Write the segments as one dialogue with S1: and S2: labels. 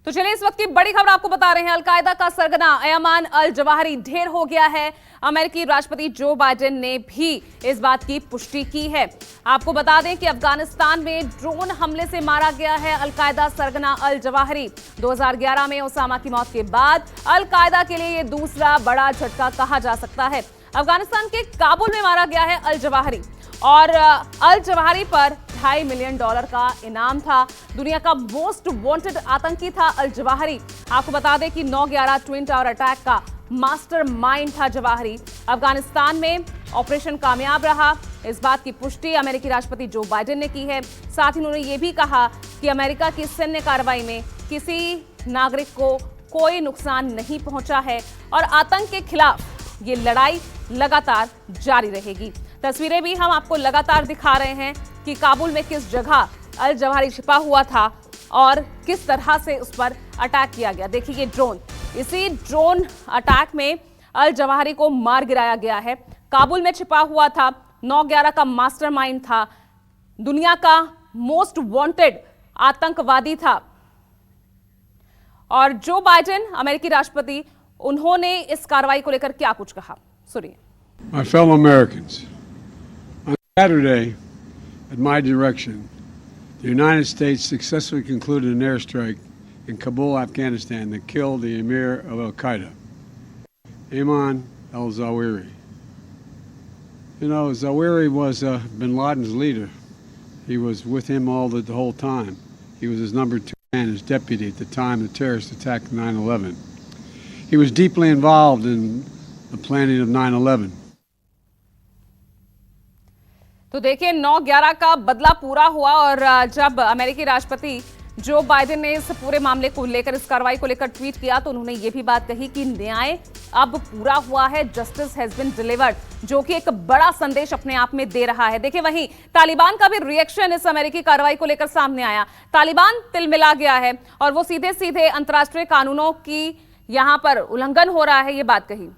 S1: तो चलिए इस वक्त की बड़ी खबर आपको बता रहे हैं। अलकायदा का सरगना अयमान अल जवाहिरी ढेर हो गया है। अमेरिकी राष्ट्रपति जो बाइडेन ने भी इस बात की पुष्टि की है। आपको बता दें कि अफगानिस्तान में ड्रोन हमले से मारा गया है अलकायदा सरगना अल जवाहिरी। 2011 में ओसामा की मौत के बाद अलकायदा के लिए ये दूसरा बड़ा झटका कहा जा सकता है। अफगानिस्तान के काबुल में मारा गया है अल जवाहिरी और अल जवाहिरी पर $2.5 मिलियन का इनाम था। दुनिया का मोस्ट वांटेड आतंकी था अल जवाहिरी। आपको बता दें कि 9/11 ट्विन टावर अटैक का मास्टरमाइंड था जवाहिरी। अफगानिस्तान में ऑपरेशन कामयाब रहा, इस बात की पुष्टि अमेरिकी राष्ट्रपति जो बाइडेन ने की है। साथ ही उन्होंने ये भी कहा कि अमेरिका की सैन्य कार्रवाई में किसी नागरिक को कोई नुकसान नहीं पहुंचा है और आतंक के खिलाफ ये लड़ाई लगातार जारी रहेगी। तस्वीरें भी हम आपको लगातार दिखा रहे हैं कि काबुल में किस जगह अल जवाहिरी छिपा हुआ था और किस तरह से उस पर अटैक किया गया। देखिए ये ड्रोन, इसी ड्रोन अटैक में अल जवाहिरी को मार गिराया गया है। काबुल में छिपा हुआ था, 9/11 का मास्टरमाइंड था, दुनिया का मोस्ट वांटेड आतंकवादी था। और जो बाइडेन अमेरिकी राष्ट्रपति, उन्होंने इस कार्रवाई को लेकर क्या कुछ कहा, सुनिए।
S2: My fellow Americans, on Saturday, at my direction, the United States successfully concluded an airstrike in Kabul, Afghanistan, that killed the emir of Al-Qaeda, Ayman al-Zawahiri. You know, Zawahiri was bin Laden's leader. He was with him the whole time. He was his number 2 man, his deputy at the time the terrorist attack of 9/11. He was deeply involved in the planning of 9/11.
S1: तो देखिए 9/11 का बदला पूरा हुआ और जब अमेरिकी राष्ट्रपति जो बाइडेन ने इस पूरे मामले को लेकर, इस कार्रवाई को लेकर ट्वीट किया तो उन्होंने ये भी बात कही कि न्याय अब पूरा हुआ है, जस्टिस हैज बीन डिलीवर्ड, जो कि एक बड़ा संदेश अपने आप में दे रहा है। देखिए वहीं तालिबान का भी रिएक्शन इस अमेरिकी कार्रवाई को लेकर सामने आया। तालिबान तिलमिला गया है और वो सीधे सीधे अंतर्राष्ट्रीय कानूनों की यहां पर उल्लंघन हो रहा है, ये बात कही।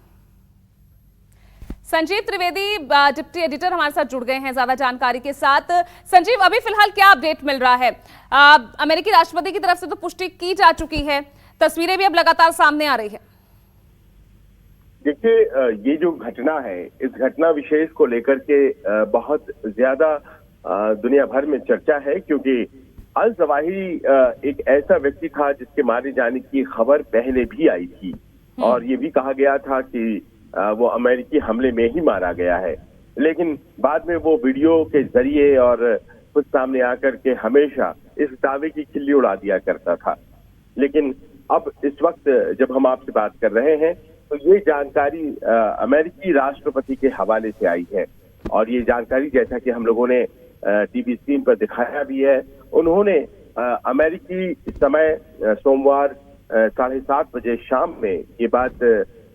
S1: संजीव त्रिवेदी डिप्टी एडिटर हमारे साथ जुड़ गए हैं ज्यादा जानकारी के साथ। संजीव, अभी फिलहाल क्या अपडेट मिल रहा है? अमेरिकी राष्ट्रपति की तरफ से तो पुष्टि की जा चुकी है, तस्वीरें भी अब लगातार सामने आ रही है।
S3: देखिए, ये जो घटना है, इस घटना विशेष को लेकर के बहुत ज्यादा दुनिया भर में चर्चा है, क्योंकि अल जवाहिरी एक ऐसा व्यक्ति था जिसके मारे जाने की खबर पहले भी आई थी और ये भी कहा गया था कि वो अमेरिकी हमले में ही मारा गया है। लेकिन बाद में वो वीडियो के जरिए और खुद सामने आकर के हमेशा इस दावे की खिल्ली उड़ा दिया करता था। लेकिन अब इस वक्त जब हम आपसे बात कर रहे हैं तो ये जानकारी अमेरिकी राष्ट्रपति के हवाले से आई है और ये जानकारी, जैसा कि हम लोगों ने टीवी स्क्रीन पर दिखाया भी है, उन्होंने अमेरिकी समय सोमवार 7:30 बजे शाम में ये बात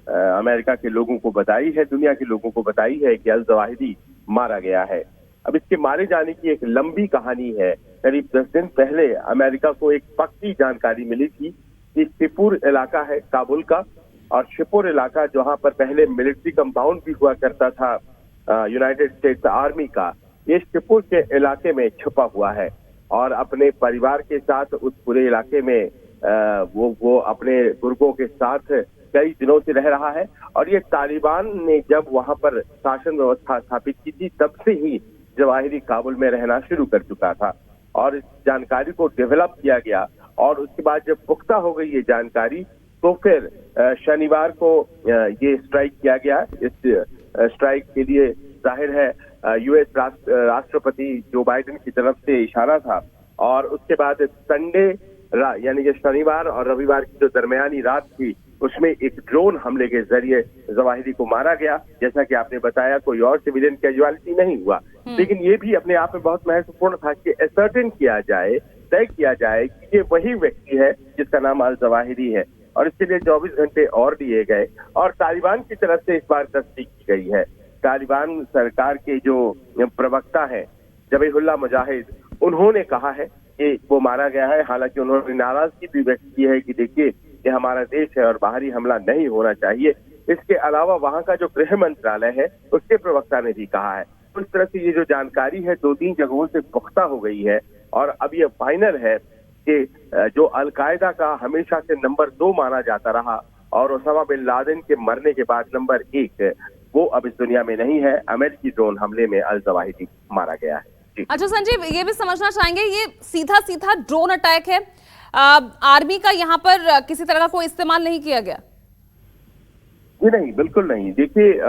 S3: अमेरिका के लोगों को बताई है, दुनिया के लोगों को बताई है कि अल जवाहिरी मारा गया है। अब इसके मारे जाने की एक लंबी कहानी है। करीब 10 दिन पहले अमेरिका को एक पक्की जानकारी मिली थी कि शिपुर इलाका है काबुल का, और शिपुर इलाका जहां पर पहले मिलिट्री कंपाउंड भी हुआ करता था यूनाइटेड स्टेट्स आर्मी का, ये शिपुर के इलाके में छुपा हुआ है और अपने परिवार के साथ उस पूरे इलाके में वो अपने बुजुर्गों के साथ कई दिनों से रह रहा है। और ये तालिबान ने जब वहां पर शासन व्यवस्था स्थापित की थी, तब से ही जवाहिरी काबुल में रहना शुरू कर चुका था और इस जानकारी को डेवलप किया गया। और उसके बाद जब पुख्ता हो गई ये जानकारी तो फिर शनिवार को ये स्ट्राइक किया गया। इस स्ट्राइक के लिए जाहिर है यूएस राष्ट्रपति जो बाइडेन की तरफ से इशारा था और उसके बाद संडे यानी कि शनिवार और रविवार की जो दरमियानी रात थी, उसमें एक ड्रोन हमले के जरिए जवाहिरी को मारा गया। जैसा कि आपने बताया, कोई और सिविलियन कैजुअलिटी नहीं हुआ, लेकिन ये भी अपने आप में बहुत महत्वपूर्ण था कि असर्टेन किया जाए, तय किया जाए कि ये वही व्यक्ति है जिसका नाम अल जवाहिरी है। और इसके लिए 24 घंटे और दिए गए और तालिबान की तरफ से इस बार तस्दीक की गई है। तालिबान सरकार के जो प्रवक्ता है जबीहुल्लाह मुजाहिद, उन्होंने कहा है कि वो मारा गया है। हालांकि उन्होंने नाराजगी भी व्यक्त की है कि देखिए ये हमारा देश है और बाहरी हमला नहीं होना चाहिए। इसके अलावा वहां का जो गृह मंत्रालय है उसके प्रवक्ता ने भी कहा है। तो इस तरह से ये जो जानकारी है 2-3 जगहों से पुख्ता हो गई है और अब ये फाइनल है कि जो अलकायदा का हमेशा से नंबर 2 माना जाता रहा और ओसामा बिन लादेन के मरने के बाद नंबर 1, वो अब इस दुनिया में नहीं है। अमेरिकी ड्रोन हमले में अल जवाहिरी मारा गया है।
S1: अच्छा संजीव, ये भी समझना चाहेंगे, ये सीधा सीधा ड्रोन अटैक है, आर्मी का यहाँ पर किसी तरह का कोई इस्तेमाल नहीं किया गया?
S3: जी नहीं, बिल्कुल नहीं। देखिए,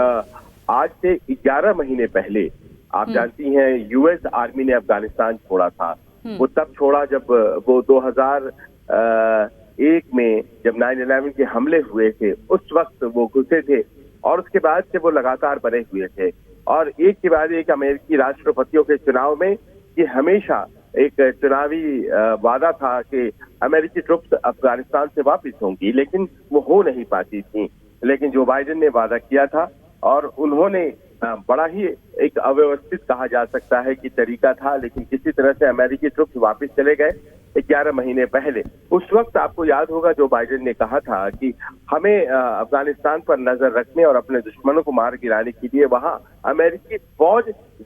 S3: आज से 11 महीने पहले आप जानती हैं यूएस आर्मी ने अफगानिस्तान छोड़ा था। वो तब छोड़ा जब वो 2001 में जब 9/11 के हमले हुए थे, उस वक्त वो घुसे थे और उसके बाद से वो लगातार बने हुए थे। और एक के बाद एक अमेरिकी राष्ट्रपतियों के चुनाव में ये हमेशा एक चुनावी वादा था कि अमेरिकी ट्रुप्स अफगानिस्तान से वापस होंगी, लेकिन वो हो नहीं पाती थी। लेकिन जो बाइडेन ने वादा किया था और उन्होंने बड़ा ही एक अव्यवस्थित कहा जा सकता है कि तरीका था, लेकिन किसी तरह से अमेरिकी ट्रुप्स वापस चले गए 11 महीने पहले। उस वक्त आपको याद होगा जो बाइडेन ने कहा था कि हमें अफगानिस्तान पर नजर रखने और अपने दुश्मनों को मार गिराने के लिए वहां अमेरिकी फौज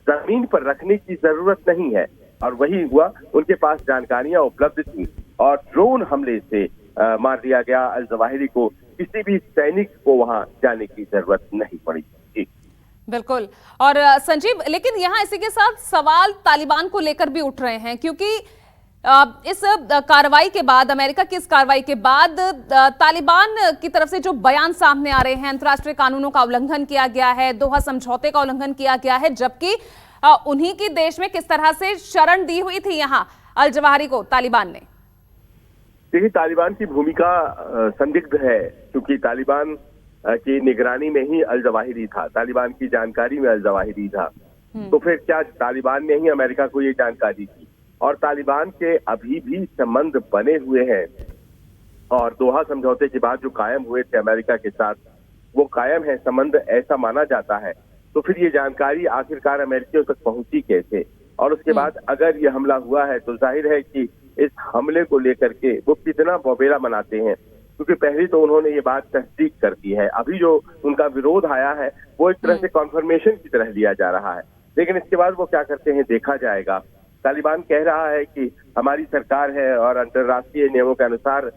S3: जमीन पर रखने की जरूरत नहीं है। और वही हुआ, उनके पास जानकारियां उपलब्ध थी और ड्रोन हमले से मार दिया गया अल जवाहिरी को। किसी भी सैनिक को वहां जाने की जरूरत नहीं पड़ी। जी
S1: बिल्कुल। और संजीव, लेकिन यहाँ इसी के साथ सवाल तालिबान को लेकर भी उठ रहे हैं, क्योंकि इस कार्रवाई के बाद, अमेरिका की इस कार्रवाई के बाद तालिबान की तरफ से जो बयान सामने आ रहे हैं, अंतर्राष्ट्रीय कानूनों का उल्लंघन किया गया है, दोहा समझौते का उल्लंघन किया गया है, जबकि उन्हीं की देश में किस तरह से शरण दी हुई थी यहाँ अल जवाहिरी को तालिबान ने।
S3: देखिए, तालिबान की भूमिका संदिग्ध है, क्योंकि तालिबान की निगरानी में ही अल जवाहिरी था, तालिबान की जानकारी में अल जवाहिरी था। तो फिर क्या तालिबान ने ही अमेरिका को ये जानकारी दी? और तालिबान के अभी भी संबंध बने हुए हैं और दोहा समझौते के बाद जो कायम हुए थे अमेरिका के साथ, वो कायम है संबंध, ऐसा माना जाता है। तो फिर ये जानकारी आखिरकार अमेरिकियों तक पहुंची कैसे? और उसके बाद अगर ये हमला हुआ है तो जाहिर है कि इस हमले को लेकर के वो कितना बौबेला मनाते हैं, क्योंकि पहले तो उन्होंने ये बात तस्दीक कर दी है। अभी जो उनका विरोध आया है वो एक तरह से कॉन्फर्मेशन की तरह लिया जा रहा है, लेकिन इसके बाद वो क्या करते हैं देखा जाएगा। तालिबान कह रहा है कि हमारी सरकार है और अंतर्राष्ट्रीय नियमों के अनुसार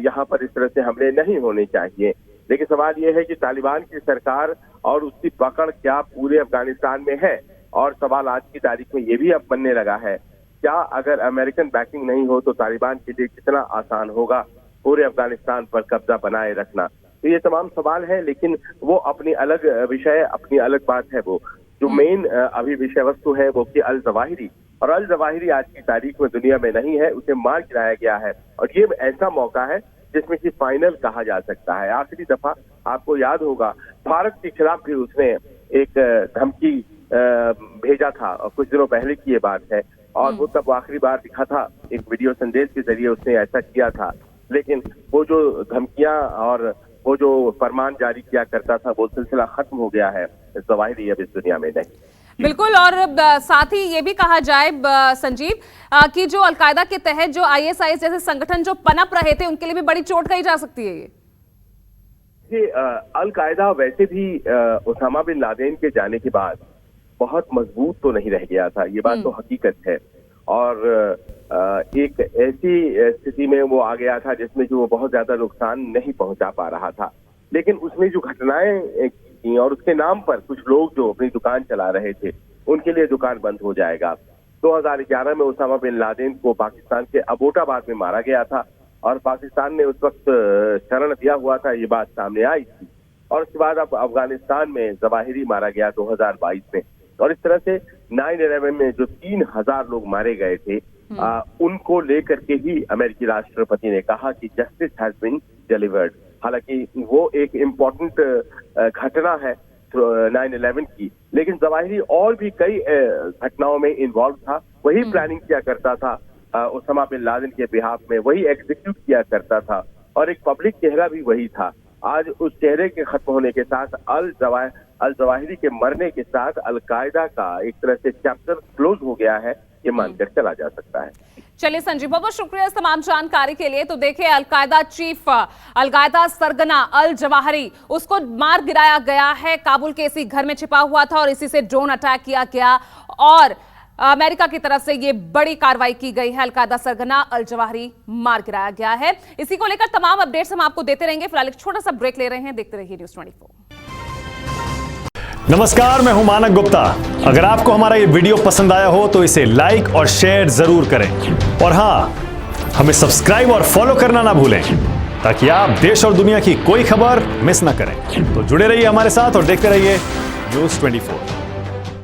S3: यहाँ पर इस तरह से हमले नहीं होने चाहिए, लेकिन सवाल ये है कि तालिबान की सरकार और उसकी पकड़ क्या पूरे अफगानिस्तान में है? और सवाल आज की तारीख में ये भी अब बनने लगा है, क्या अगर अमेरिकन बैकिंग नहीं हो तो तालिबान के लिए कितना आसान होगा पूरे अफगानिस्तान पर कब्जा बनाए रखना? तो ये तमाम सवाल है, लेकिन वो अपनी अलग विषय, अपनी अलग बात है। वो जो मेन अभी विषय वस्तु है वो कि अल जवाहिरी, और अल जवाहिरी आज की तारीख में दुनिया में नहीं है, उसे मार गिराया गया है। और ये ऐसा मौका है जिसमें कि फाइनल कहा जा सकता है। आखिरी दफा आपको याद होगा भारत के खिलाफ भी उसने एक धमकी भेजा था, और कुछ दिनों पहले की ये बात है, और वो तब आखिरी बार दिखा था एक वीडियो संदेश के जरिए उसने ऐसा किया था। लेकिन वो जो धमकियां और वो जो फरमान जारी किया करता था वो सिलसिला खत्म हो गया है। जवाहिरी अब इस दुनिया में नहीं।
S1: बिल्कुल। और साथ ही ये भी कहा जाए संजीव कि जो अलकायदा के तहत जो ISIS जैसे संगठन जो पनप रहे थे, उनके लिए भी बड़ी चोट कही जा सकती है ये।
S3: अलकायदा वैसे भी ओसामा बिन लादेन के जाने के बाद बहुत मजबूत तो नहीं रह गया था, ये बात तो हकीकत है। और एक ऐसी स्थिति में वो आ गया था जिसमें जो वो बहुत ज्यादा नुकसान नहीं पहुंचा पा रहा था। लेकिन उसने जो घटनाएं की और उसके नाम पर कुछ लोग जो अपनी दुकान चला रहे थे, उनके लिए दुकान बंद हो जाएगा। 2011 में ओसामा बिन लादेन को पाकिस्तान के अबोटाबाद में मारा गया था और पाकिस्तान ने उस वक्त शरण दिया हुआ था, ये बात सामने आई थी। और उसके बाद अब अफगानिस्तान में जवाहिरी मारा गया 2022 में। और इस तरह से 9/11 में जो 3000 लोग मारे गए थे, उनको लेकर के ही अमेरिकी राष्ट्रपति ने कहा कि जस्टिस हैज बीन डिलीवर्ड। हालांकि वो एक इम्पोर्टेंट घटना है 9/11 की, लेकिन जवाहिरी और भी कई घटनाओं में इन्वॉल्व था। वही प्लानिंग किया करता था ओसामा बिन लादेन के बिहाफ में, वही एग्जीक्यूट किया करता था, और एक पब्लिक चेहरा भी वही था। आज उस चेहरे के खत्म होने के साथ अल जवाहिरी के मरने के साथ अलकायदा का एक तरह से चैप्टर क्लोज हो गया है, ये मानकर चला जा सकता है।
S1: चलिए संजीव, बहुत शुक्रिया इस तमाम जानकारी के लिए। तो देखिए, अलकायदा चीफ, अलकायदा सरगना अल जवाहिरी, उसको मार गिराया गया है, काबुल के इसी घर में छिपा हुआ था और इसी से ड्रोन अटैक किया गया। और अमेरिका की तरफ से ये बड़ी कार्रवाई की गई है। अलकायदा सरगना अल जवाहिरी मार गिराया गया है। इसी को लेकर तमाम अपडेट्स हम आपको देते रहेंगे। फिलहाल एक छोटा सा ब्रेक ले रहे हैं, देखते रहिए न्यूज़ 24।
S4: नमस्कार, मैं हूं मानक गुप्ता। अगर आपको हमारा ये वीडियो पसंद आया हो तो इसे लाइक और शेयर जरूर करें, और हां, हमें सब्सक्राइब और फॉलो करना ना भूलें ताकि आप देश और दुनिया की कोई खबर मिस ना करें। तो जुड़े रहिए हमारे साथ और देखते रहिए न्यूज़ 24।